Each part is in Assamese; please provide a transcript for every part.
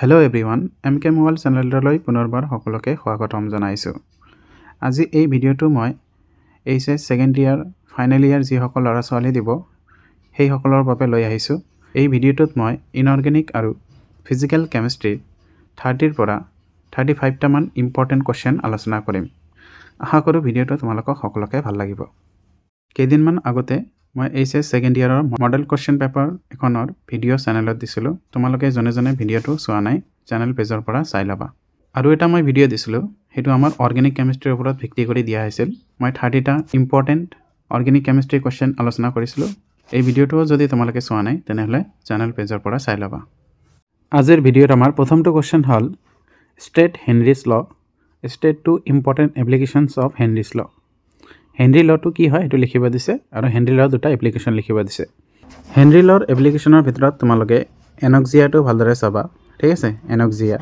হেল্ল' এভৰিৱান MK মোবাইল চেনেললৈ পুনৰবাৰ সকলোকে স্বাগতম জনাইছোঁ। আজি এই ভিডিঅ'টো মই HS ছেকেণ্ড ইয়াৰ ফাইনেল ইয়াৰ যিসকল ল'ৰা ছোৱালী দিব সেইসকলৰ বাবে লৈ আহিছোঁ। এই ভিডিঅ'টোত মই ইনঅৰ্গেনিক আৰু ফিজিকেল কেমিষ্ট্ৰিৰ 30ৰ পৰা 35টামান ইম্পৰ্টেণ্ট কুৱেশ্যন আলোচনা কৰিম। আশা কৰোঁ ভিডিঅ'টো তোমালোকক সকলোকে ভাল লাগিব। কেইদিনমান আগতে মই HS ছেকেণ্ড ইয়াৰৰ মডেল কুৱেশ্যন পেপাৰ এখনৰ ভিডিঅ' চেনেলত দিছিলোঁ। তোমালোকে জনে ভিডিঅ'টো চোৱা নাই চেনেল পেজৰ পৰা চাই ল'বা। আৰু এটা মই ভিডিঅ' দিছিলোঁ, সেইটো আমাৰ অৰ্গেনিক কেমিষ্ট্ৰিৰ ওপৰত ভিত্তি কৰি দিয়া হৈছিল। মই 30টা ইম্পৰ্টেণ্ট অৰ্গেনিক কেমিষ্ট্ৰি কুৱেশ্যন আলোচনা কৰিছিলোঁ। এই ভিডিঅ'টোও যদি তোমালোকে চোৱা নাই তেনেহ'লে চেনেল পেজৰ পৰা চাই ল'বা। আজিৰ ভিডিঅ'ত আমাৰ প্ৰথমটো কুৱেশ্যন হ'ল state Henry's law, state two important applications of Henry's law. Henry লটো কি হয় সেইটো লিখিব দিছে আৰু হেনৰি লৰ দুটা এপ্লিকেশ্যন লিখিব দিছে। হেনৰি লৰ এপ্লিকেশ্যনৰ ভিতৰত তোমালোকে এনক্সিয়াটো ভালদৰে চাবা, ঠিক আছে। এনক্সিয়া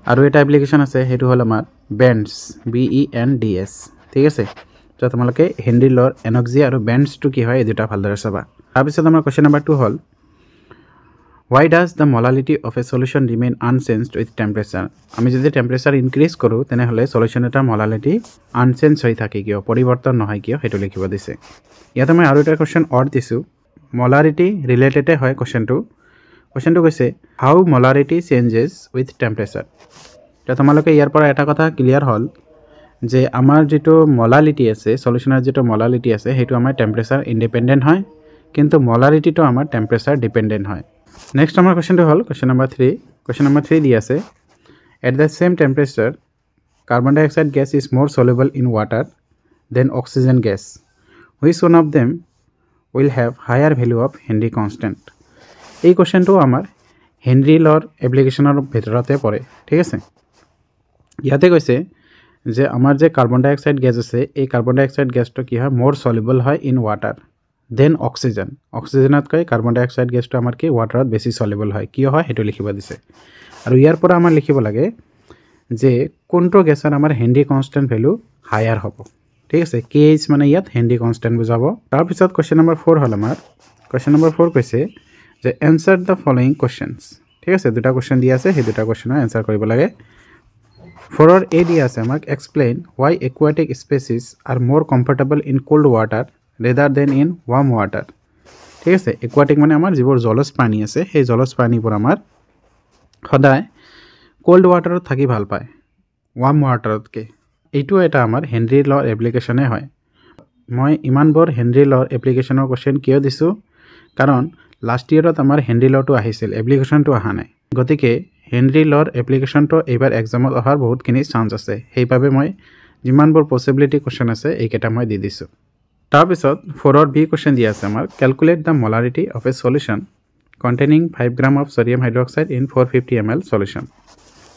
আৰু এটা এপ্লিকেশ্যন আছে, সেইটো হ'ল আমাৰ বেণ্ডছ, BENDS, ঠিক আছে। তো তোমালোকে হেনৰি লৰ এনক্সিয়া আৰু বেণ্ডছটো কি হয় এই দুটা ভালদৰে চাবা। তাৰপিছত আমাৰ কুৱেশ্যন নম্বৰ 2 হ'ল why does the molality of a solution remain unchanged with temperature? আমি যদি টেম্পাৰেচাৰ ইনক্ৰিজ কৰোঁ তেনেহ'লে সলিউশ্যন এটা মলালিটি আনচেঞ্জ হৈ থাকে কিয়, পৰিৱৰ্তন নহয় কিয়, সেইটো লিখিব দিছে। ইয়াতে মই আৰু এটা কুৱেশ্যন অৰ্ড দিছোঁ, মলাৰিটি ৰিলেটেডে হয় কুৱেশ্যনটো কৈছে হাউ মলাৰিটি চেঞ্জেছ উইথ টেম্পাৰেচাৰ। এতিয়া তোমালোকে ইয়াৰ পৰা এটা কথা ক্লিয়াৰ হ'ল যে আমাৰ যিটো মলালিটি আছে, সলিউশ্যনৰ যিটো মলালিটি আছে সেইটো আমাৰ টেম্পাৰেচাৰ ইণ্ডিপেণ্ডেণ্ট হয়, কিন্তু মলাৰিটিটো আমাৰ টেম্পাৰেচাৰ ডিপেণ্ডেণ্ট হয়। নেক্সট আমাৰ কুৱেশ্যনটো হ'ল কুৱেশ্যন নম্বৰ 3। কুৱেশ্যন নম্বৰ 3 দি আছে at the same temperature carbon ডাই অক্সাইড গেছ ইজ মোৰ soluble in water then oxygen gas, which one of them will have higher value of Henry constant. এই কুৱেশ্যনটো আমাৰ হেনৰি লৰ এপ্লিকেশ্যনৰ ভিতৰতে পৰে, ঠিক আছে। ইয়াতে কৈছে যে আমাৰ যে কাৰ্বন ডাই অক্সাইড গেছ আছে, এই কাৰ্বন ডাই অক্সাইড গেছটো কি হয় মোৰ সলিউবল হয় ইন ৱাটাৰ দেন অক্সিজেন, অক্সিজেনতকৈ কাৰ্বন ডাই অক্সাইড গেছটো আমাৰ কি ৱাটাৰত বেছি সলিউবল হয়, কিয় হয় সেইটো লিখিব দিছে। আৰু ইয়াৰ পৰা আমাৰ লিখিব লাগে যে কোনটো গেছৰ আমাৰ হেনৰি কনষ্টেণ্ট ভেলু হায়াৰ হ'ব, ঠিক আছে। KH মানে ইয়াত হেনৰি কনষ্টেণ্ট বুজাব। তাৰপিছত কুৱেশ্যন নম্বৰ 4 হ'ল আমাৰ কুৱেশ্যন নম্বৰ 4 কৈছে যে এনচাৰ দ্য ফলোয়িং কুৱেশ্যনছ, ঠিক আছে। দুটা কুৱেশ্যন দিয়া আছে, সেই দুটা কুৱেশ্যনৰ এনচাৰ কৰিব লাগে। 4ৰ A দিয়া আছে আমাক explain why aquatic species are more comfortable in cold water rather than in warm water, ঠিক আছে। একুৱাটিক মানে আমাৰ যিবোৰ জলজ প্ৰাণী আছে, সেই জলজ প্ৰাণীবোৰ আমাৰ সদায় কোল্ড ৱাটাৰত থাকি ভাল পায় ৱাৰ্ম ৱাটাৰতকৈ। এইটো এটা আমাৰ হেনৰি লৰ এপ্লিকেশ্যনে হয়। মই ইমানবোৰ হেনৰি লৰ এপ্লিকেশ্যনৰ কুৱেশ্যন কিয় দিছোঁ, কাৰণ লাষ্ট ইয়েৰত আমাৰ হেনৰি লটো আহিছিল, এপ্লিকেশ্যনটো অহা নাই। গতিকে হেনৰি লৰ এপ্লিকেশ্যনটো এইবাৰ এক্সামত অহাৰ বহুতখিনি চান্স আছে, সেইবাবে মই যিমানবোৰ পচিবিলিটি কুৱেশ্যন আছে এইকেইটা মই দি দিছোঁ। তাৰপিছত 4ৰ B কুৱেশ্যন দিয়া আছে আমাৰ calculate the molarity of a solution containing 5 gram of sodium hydroxide in 450 ml solution,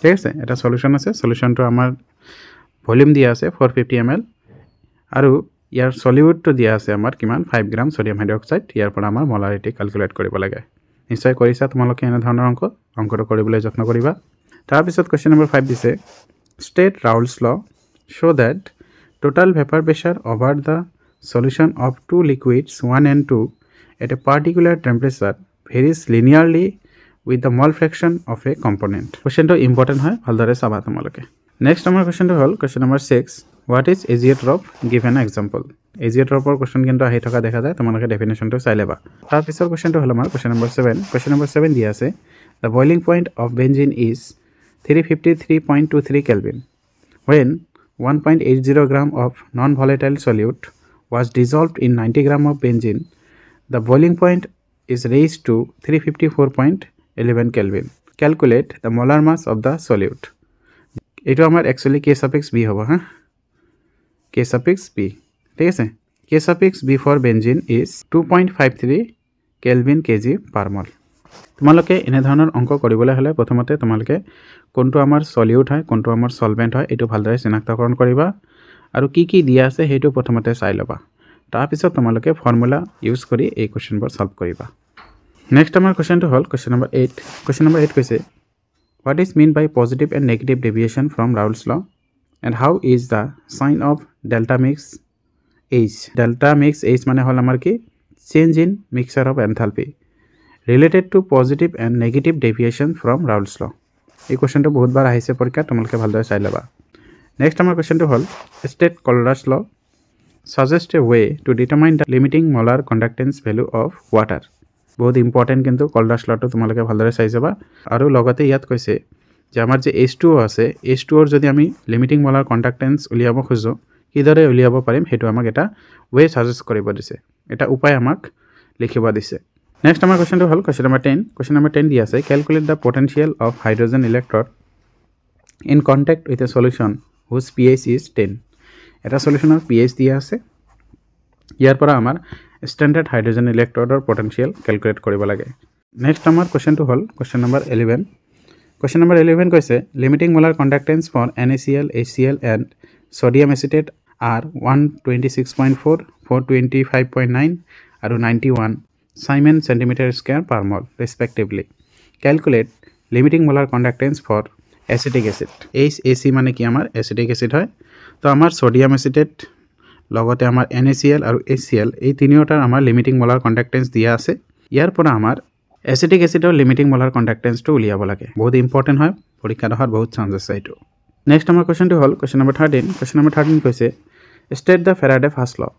ঠিক আছে। এটা সলিউশ্যন আছে, সলিউশ্যনটো আমাৰ ভলিউম দিয়া আছে 450 ml আৰু ইয়াৰ সলিউডটো দিয়া আছে আমাৰ কিমান 5 গ্ৰাম ছডিয়াম হাইড্ৰক্সাইড। ইয়াৰ পৰা আমাৰ মলাৰিটি কেলকুলেট কৰিব লাগে। নিশ্চয় কৰিছা তোমালোকে এনেধৰণৰ অংকটো কৰিবলৈ যত্ন কৰিবা। তাৰপিছত কুৱেশ্যন নম্বৰ 5 দিছে state Raoult's law show' that total vapour pressure over the solution of two liquids 1 and 2 at a particular temperature varies linearly with the mole fraction of a component. Question to important হয়, ভালদৰে চাবা তোমালোকে। নেক্সট আমাৰ কুৱেশ্যনটো হ'ল question number 6 what is azeotrope, give an example. এজিঅ'ট্ৰপৰ কুৱেশ্যন কিন্তু আহি থকা দেখা যায়, তোমালোকে ডেফিনেশ্যনটো চাই ল'বা। তাৰপিছৰ কুৱেশ্যনটো হ'ল আমাৰ কুৱেশ্যন নম্বৰ 7। কুৱেশ্যন নম্বৰ 7 দিয়া আছে the boiling point of benzene is 353.23 Kelvin when 1.80 gram of non-volatile solute was dissolved in 90 gram of benzene. The boiling point is raised to 354.11 Kelvin. Calculate the molar mass of the solute. এইটো আমাৰ একচুৱেলি K suffix B হ'ব, হা, K suffix B, ঠিক আছে। K suffix B for benzene is 2.53 Kelvin kg per mol. তোমালোকে এনেধৰণৰ অংক কৰিবলৈ হ'লে প্ৰথমতে তোমালোকে কোনটো আমাৰ সলিউট হয় কোনটো আমাৰ সলভেণ্ট হয় এইটো ভালদৰে চিনাক্তকৰণ কৰিবা আৰু কি কি দিয়া আছে সেইটো প্ৰথমতে চাই ল'বা। তাৰপিছত তোমালোকে ফৰ্মুলা ইউজ কৰি এই কুৱেশ্যনবোৰ সলভ কৰিবা। নেক্সট আমাৰ কুৱেশ্যনটো হ'ল কুৱেশ্যন নম্বৰ 8। কুৱেশ্যন নম্বৰ 8 কৈছে what is mean by positive and negative deviation from Raoult's law and how is the sign of delta mix H. Delta mix H মানে হ'ল আমাৰ কি change in mixture of enthalpy related to positive and negative deviation from Raoult's law. এই কোৱেশ্চনটো বহুতবাৰ আহিছে পৰীক্ষাত তোমালোকে ভালদৰে চাই ল'বা নেক্সট আমাৰ কোৱেশ্চনটো হ'ল ষ্টেট কলৰাছ ল suggest a way to determine the limiting molar conductance value of water বহুত ইম্পৰ্টেণ্ট কিন্তু কলৰাছ লটো তোমালোকে ভালদৰে চাই যাবা আৰু লগতে ইয়াত কৈছে যে আমাৰ যে H2O আছে H2O ৰ যদি আমি লিমিটিং মোলাৰ কণ্ডাক্টেন্স উলিয়াব খুজো কিদৰে উলিয়াব পাৰিম হেতু আমাক এটা ওয়ে সাজেষ্ট কৰিব দিছে এটা উপায় আমাক লিখিব দিছে নেক্সট আমাৰ কোৱেশ্চনটো হ'ল কোৱেশ্চন নম্বৰ 10 দি আছে calculate the potential of hydrogen electrode in contact with a solution হুজ pH is 10 এটা সলিউশনৰ pH দিয়া আছে ইয়াৰ পৰা আমাৰ স্ট্যান্ডাৰ্ড হাইড্ৰোজেন ইলেক্ট্ৰডৰ পটেনশিয়াল ক্যালকুলেট কৰিব লাগে নেক্সট আমাৰ কোৱেশ্চনটো হ'ল কোৱেশ্চন নম্বৰ 11 Question number 11 কৈছে limiting molar conductance for NaCl, HCl and sodium acetate are 126.4, 425.9 আৰু 91 Simon centimeter square per mole respectively. Calculate limiting molar conductance for acetic acid. HAC মানে কি আমাৰ acetic acid হয় তো আমাৰ sodium acetate লগতে আমাৰ NaCl আৰু HCl এই তিনিওটাৰ আমাৰ limiting molar conductance দিয়া আছে ইয়াৰ পৰা আমাৰ Acetic acid or limiting molar conductance to উলিয়াব লাগে বহুত ইম্পৰ্টেন্ট হয় পৰীক্ষাত অহাৰ বহুত চান্স আছে এটো নেক্সট আমাৰ কোৱেশ্চনটো হ'ল কোৱেশ্চন নম্বৰ 13 কৈছে state the Faraday first law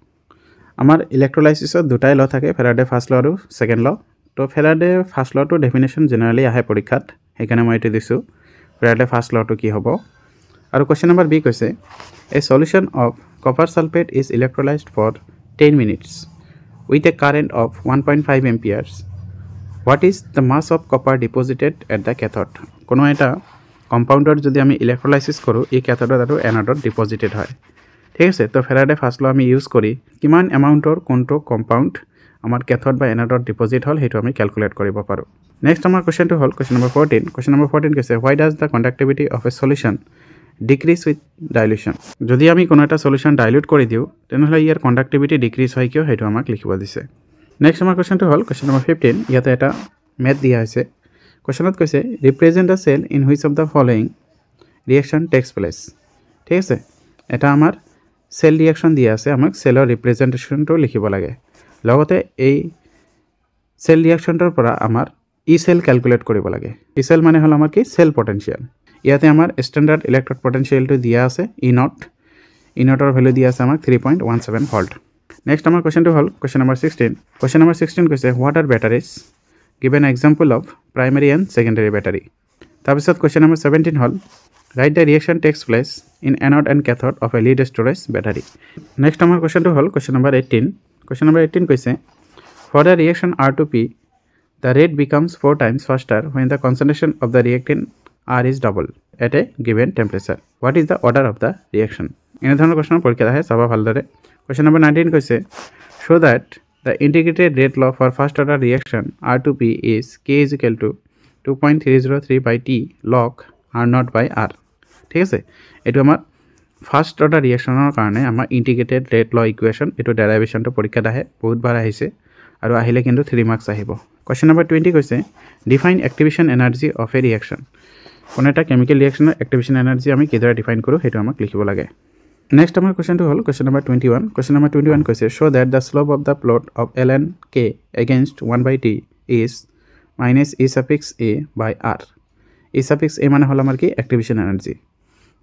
আমাৰ ইলেক্ট্ৰোলাইসিসত দুটাই ল থাকে Faraday first law আৰু second law তো Faraday first law to definition generally আহে পৰীক্ষাত সেইকাৰণে মই এটো দিছো Faraday first law to কি হ'ব আৰু কোৱেশ্চন নম্বৰ বি কৈছে a solution of copper sulfate is electrolyzed for 10 minutes with a current of 1.5 amperes What is the mass of copper deposited at the cathode? কোনো এটা কম্পাউণ্ডৰ যদি আমি ইলেক্ট্ৰোলাইসিস কৰো এই ক্যাথোডত আৰু এনোডত ডিপজিটেড হয় ঠিক আছে তো ফেৰাডে ফাৰ্স্ট ল আমি ইউজ কৰি কিমান এমাউন্টৰ কোনটো কম্পাউণ্ড আমাৰ ক্যাথোড বা এনোডত ডিপজিট হল হেতু আমি ক্যালকুলেট কৰিব পাৰো নেক্সট আমাৰ কোৱেশ্চনটো হল কোৱেশ্চন নম্বৰ 14 কৈছে why does the conductivity of a solution decrease with dilution যদি আমি কোনো এটা সলিউশন ডাইলিউট কৰি দিও তেনেহলে ইয়াৰ কণ্ডাক্টিভিটি ডিক্ৰিজ হয় কিয় হেতু আমাক লিখিব দিছে Next আমাৰ কোৱেশ্চনটো হ'ল কোৱেশ্চন নম্বৰ 15 ইয়াতে এটা মেথ দিয়া আছে কোৱেশ্চনত কৈছে represent the cell in which of the following reaction takes place ঠিক আছে এটা আমাৰ সেল ৰিঅ্যাকশন দিয়া আছে আমাক সেলৰ ৰিপ্ৰেজেন্টেশনটো লিখিব লাগে লগতে এই সেল ৰিঅ্যাকশনৰ পৰা আমাৰ ই সেল ক্যালকুলেট কৰিব লাগে ই সেল মানে হল আমাৰ কি সেল পটেনশিয়াল ইয়াতে আমাৰ স্ট্যান্ডাৰ্ড ইলেক্ট্ৰড পটেনশিয়ালটো দিয়া আছে ই নটৰ ভ্যালু দিয়া আছে আমাক 3.17 ভোল্ট Next আমাৰ কোৱেশ্চনটো হ'ল কোৱেশ্চন নম্বৰ 16 কোৱেশ্চন নম্বৰ 16 কৈছে what are batteries give an example of primary and secondary battery তাৰপিছত কোৱেশ্চন নম্বৰ 17 হ'ল write the reaction takes place in anode and cathode of a lead storage battery next আমাৰ কোৱেশ্চনটো হ'ল কোৱেশ্চন নম্বৰ 18 কৈছে for the reaction R2P the rate becomes 4 times faster when the concentration of the reactant R is double at a given temperature what is the order of the reaction এনে ধৰণৰ প্ৰশ্ন পৰীক্ষাত আহে চাবা ভালদৰে Question number 19 কৈছে show that the integrated rate law for first order reaction R2P is K is equal to 2.303 by T log R0 by R ঠিক আছে এটো আমাৰ ফাৰ্স্ট অৰ্ডাৰ ৰিঅ্যাকশনৰ কাৰণে আমাৰ ইন্টিগ্ৰেটেড ৰেট ল ইকুয়েশন এটো ডেৰাইভেশনটো পৰীক্ষাত আহে বহুত বাৰ আহিছে আৰু আহিলে কিন্তু 3 মাৰ্কস আহিব Question number 20 কৈছে define activation energy of a reaction কোন এটা কেমিক্যাল ৰিঅ্যাকশনৰ activation energy আমি কিদৰে ডিফাইন কৰো হেতু আমাক লিখিব লাগে Next আমাৰ কোৱেশ্চনটো হ'ল কোৱেশ্চন নম্বৰ 21 কোৱেশ্চন নম্বৰ 21 কৈছে show that the slope of the plot of ln k against 1/t is minus e suffix a by r e suffix a মানে হল আমাৰ কি activation energy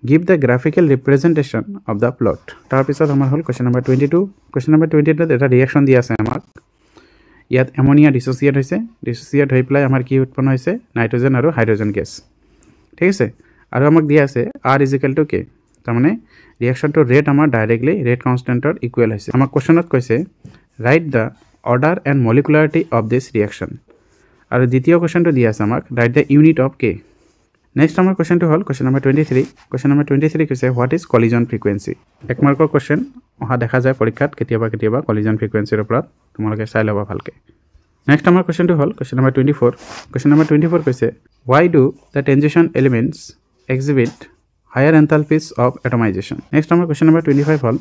give the graphical representation of the plot তাৰ পিছত আমাৰ হল কোৱেশ্চন নম্বৰ 22 কোৱেশ্চন নম্বৰ 22 ত এটা ৰিঅ্যাকশন দিয়া আছে আমাক ইয়াত অ্যামোনিয়া ডিসোসিয়েট হৈ পেলাই আমাৰ কি উৎপন্ন হৈছে নাইট্ৰজেন আৰু হাইড্ৰোজেন গেছ ঠিক আছে আৰু আমাক দিয়া আছে r = k তাৰ মানে reaction to rate আমাৰ directly rate constant or equal হৈছে আমাৰ কোৱেশ্চনত কৈছে write the order and molecularity of this reaction আৰু দ্বিতীয় কোৱেশ্চনটো দিয়া আছে আমাক write the unit of k next আমাৰ কোৱেশ্চনটো হ'ল কোৱেশ্চন নম্বৰ 23 কোৱেশ্চন নম্বৰ 23 কৈছে what is collision frequency এক মাৰ্কৰ কোৱেশ্চন অহা দেখা যায় পৰীক্ষাত কেতিয়াবা collision frequency ৰ ওপৰত তোমালোকে চাই লবা ভালকে next আমাৰ কোৱেশ্চনটো হ'ল কোৱেশ্চন নম্বৰ 24 কোৱেশ্চন নম্বৰ 24 কৈছে why do the transition elements exhibit higher enthalpies of atomization next our question number 25 hol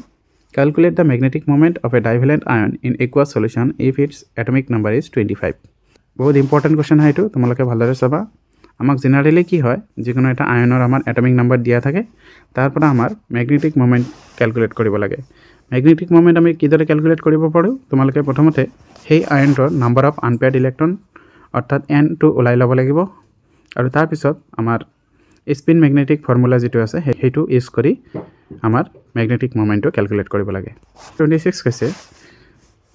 calculate the magnetic moment of a divalent ion in aqueous solution if its atomic number is 25 বহুত important question হয় এটো তোমালোকে ভালদৰে চাবা আমাক জেনাৰেলি কি হয় যিকোনো এটা আয়নৰ আমাৰ atomic number দিয়া থাকে তাৰ পৰা আমাৰ magnetic moment calculate কৰিব লাগে magnetic moment আমি কিদৰে calculate কৰিব পাৰো তোমালোকে প্ৰথমতে সেই আয়নৰ number of unpaired electron অৰ্থাৎ n টো ওলাই ল'ব লাগিব আৰু তাৰ পিছত আমাৰ স্পিন মেগনেটিক ফৰ্মুলা যিটো আছে সেইটো ইউজ কৰি আমাৰ মেগনেটিক মোমেন্টটো ক্যালকুলেট কৰিব লাগে 26 কৈছে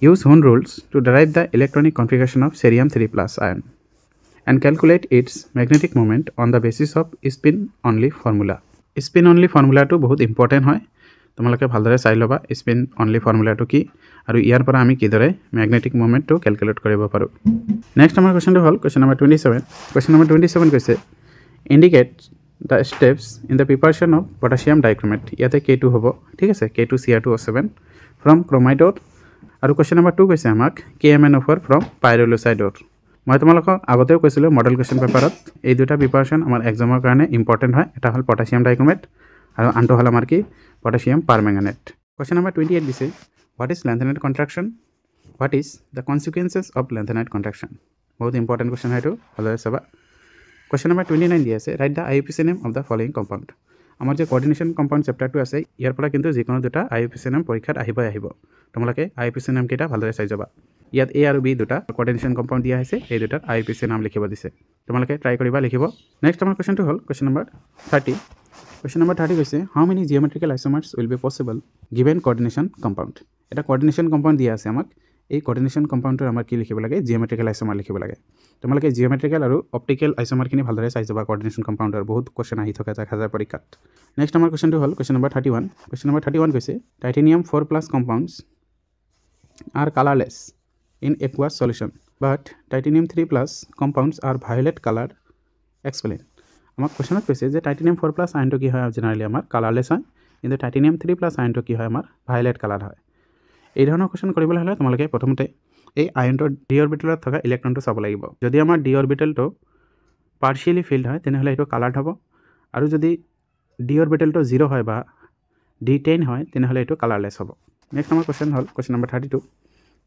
use Hund rules to derive the electronic configuration of cerium 3+ ion and calculate its magnetic moment on the basis of spin only formula. Spin only formula to বহুত important হয় তোমালোকে ভালদৰে চাই লবা spin only formula to কি আৰু ইয়াৰ পৰা আমি কিদৰে magnetic moment to calculate কৰিব পাৰো next আমাৰ কোৱেশ্চনটো হল কোৱেশ্চন নম্বৰ 27 কোৱেশ্চন নম্বৰ 27 কৈছে indicate the steps in the preparation of potassium dichromate ইয়াতে K2 হ'ব ঠিক আছে K2Cr2O7 from chromite ore আৰু কোৱেশ্চন নম্বৰ 2 কৈছে আমাক KMnO4 from pyrolusite ore মই তোমালোকক আগতেও কৈছিলো মডেল কোৱেশ্চন পেপাৰত এই দুটা প্ৰিপাৰেচন আমাৰ এক্সামৰ কাৰণে ইম্পৰ্টেন্ট হয় এটা হল পটাছিয়াম ডাইক্ৰোমেট আৰু আনটো হল আমাৰ কি পটাছিয়াম পাৰম্যাঙ্গানেট কোৱেশ্চন নম্বৰ 28 দিছে what is lanthanide contraction what is the consequences of lanthanide contraction বহুত ইম্পৰ্টেন্ট কোৱেশ্চন হয়টো ভালদৰে চাবা কোৱেশ্চন নম্বৰ 29 দি আছে write the IUPAC name of the following compound আমাৰ যে কোঅৰ্ডিনেশন কম্পাউন্ড চেপ্টাৰটো আছে ইয়াৰ পৰা কিন্তু যিকোনো দুটা IUPAC নাম পৰীক্ষাত আহিব তোমালোকে IUPAC নাম কেইটা ভালদৰে চাই যাবা ইয়াত A আৰু B দুটা কোঅৰ্ডিনেশন কম্পাউন্ড দিয়া আছে এই দুটাত IUPAC নাম লিখিব দিছে তোমালোকে ট্ৰাই কৰিবা লিখিব নেক্সট আমাৰ কোৱেশ্চনটো হল কোৱেশ্চন নম্বৰ 30 কোৱেশ্চন নম্বৰ 30 কৈছে how many geometrical isomers will be possible given coordination compound এটা coordination compound দিয়া আছে আমাক এই coordination compoundৰ আমাৰ কি লিখিব লাগে geometrical isomer লিখিব লাগে তোমালোকে geometrical আৰু optical isomer কিনি ভালদৰে চাই যাবা coordination compoundৰ বহুত কোৱেশ্চন আহি থকা যায় পৰীক্ষাত নেক্সট আমাৰ কোৱেশ্চনটো হল কোৱেশ্চন নম্বৰ 31 কোৱেশ্চন নম্বৰ 31 কৈছে titanium 4+ compounds are colorless in aqueous solution but titanium 3+ compounds are violet color explain আমাক কোৱেশ্চনত কৈছে যে titanium 4+ আয়নটো কি হয় জেনাৰেলি আমাৰ কালাৰলেস হয় কিন্তু titanium 3+ আয়নটো কি হয় আমাৰ ভায়োলেট কালাৰ হয় এই ধৰণৰ কোৱেশ্চন কৰিবলৈ হলে তোমালোকে প্ৰথমতে এই আয়নটোৰ d অৰবিটেলত থকা ইলেক্ট্ৰনটো চাব লাগিব যদি আমাৰ d অৰবিটেলটো পাৰ্শিয়ালি ফিল্ড হয় তেনেহলে এটো কালাৰড হ'ব আৰু যদি d অৰবিটেলটো 0 হয় বা d10 হয় তেনেহলে এটো কালাৰলেস হ'ব নেক্সট আমাৰ কোৱেশ্চন হল কোৱেশ্চন নম্বৰ 32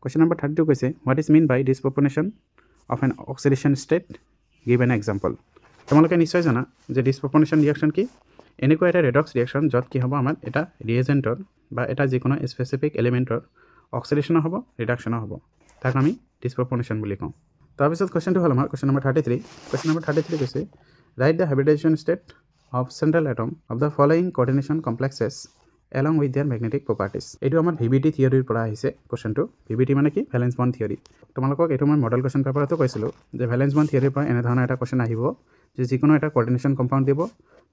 কোৱেশ্চন নম্বৰ 32 কৈছে what is mean by disproportion of an oxidation state give an example তোমালোকে নিশ্চয় জানা যে disproportion reaction কি এনেকুৱা এটা redox reaction যত কি হ'ব আমাৰ এটা reagentৰ বা এটা যিকোনো স্পেসিফিক এলিমেন্টৰ অক্সিডেশন হ'ব ৰিডাকশন হ'ব তাক আমি disproportion বুলি কওঁ তাৰ পিছত কোৱেশ্চনটো হল আমাৰ কোৱেশ্চন নম্বৰ 33 কোৱেশ্চন নম্বৰ 33 কৈছে write the hybridization state of central atom of the following coordination complexes along with their magnetic properties এটো আমাৰ VBT থিওৰিৰ পৰা আহিছে কোৱেশ্চনটো VBT মানে কি ভ্যালেন্স বন্ড থিওৰি তোমালোকক এটো মই মডেল কোৱেশ্চন পেপাৰতো কৈছিলো যে ভ্যালেন্স বন্ড থিওৰিৰ পৰা এনে ধৰণৰ এটা কোৱেশ্চন আহিব যে যিকোনো এটা কোঅৰ্ডিনেশন কম্পাউন্ড দিব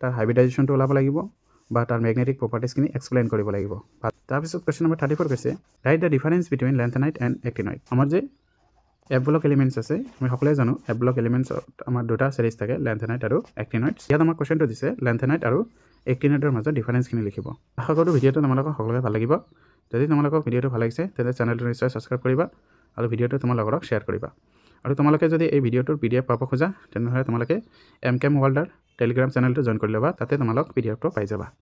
তাৰ হাইব্ৰিডাইজেশনটো ওলাব লাগিব বা তাৰ ম্যাগনেটিক প্ৰপাৰ্টিজ কিনি এক্সপ্লেইন কৰিব লাগিব তাৰ পিছত কোৱেশ্চন নম্বৰ 34 কৈছে write the difference between lanthanide and actinide আমাৰ যে F block elements আছে আমি সকলোৱে জানো F block elements আমাৰ দুটা সিৰিজ থাকে lanthanide আৰু actinide ইয়াত আমাৰ কোৱেশ্চনটো দিছে lanthanide আৰু actinideৰ মাজৰ ডিফাৰেন্স কিনি লিখিব আশা কৰো ভিডিওটো তোমালোকক সকলোকে ভাল লাগিব যদি তোমালোকক ভিডিওটো ভাল লাগিছে তেন্তে চেনেলটো নিশ্চয় সাবস্ক্ৰাইব কৰিবা আৰু ভিডিওটো তোমালোকৰ লগত শেয়াৰ কৰিবা আৰু তোমালোকে যদি এই ভিডিওটোৰ PDF পাব খোজা তেনেহলে তোমালোকে MChem World ৰ টেলিগ্ৰাম চেনেলটো জয়েন কৰি লবা তাতে তোমালোক PDFটো পাই যাবা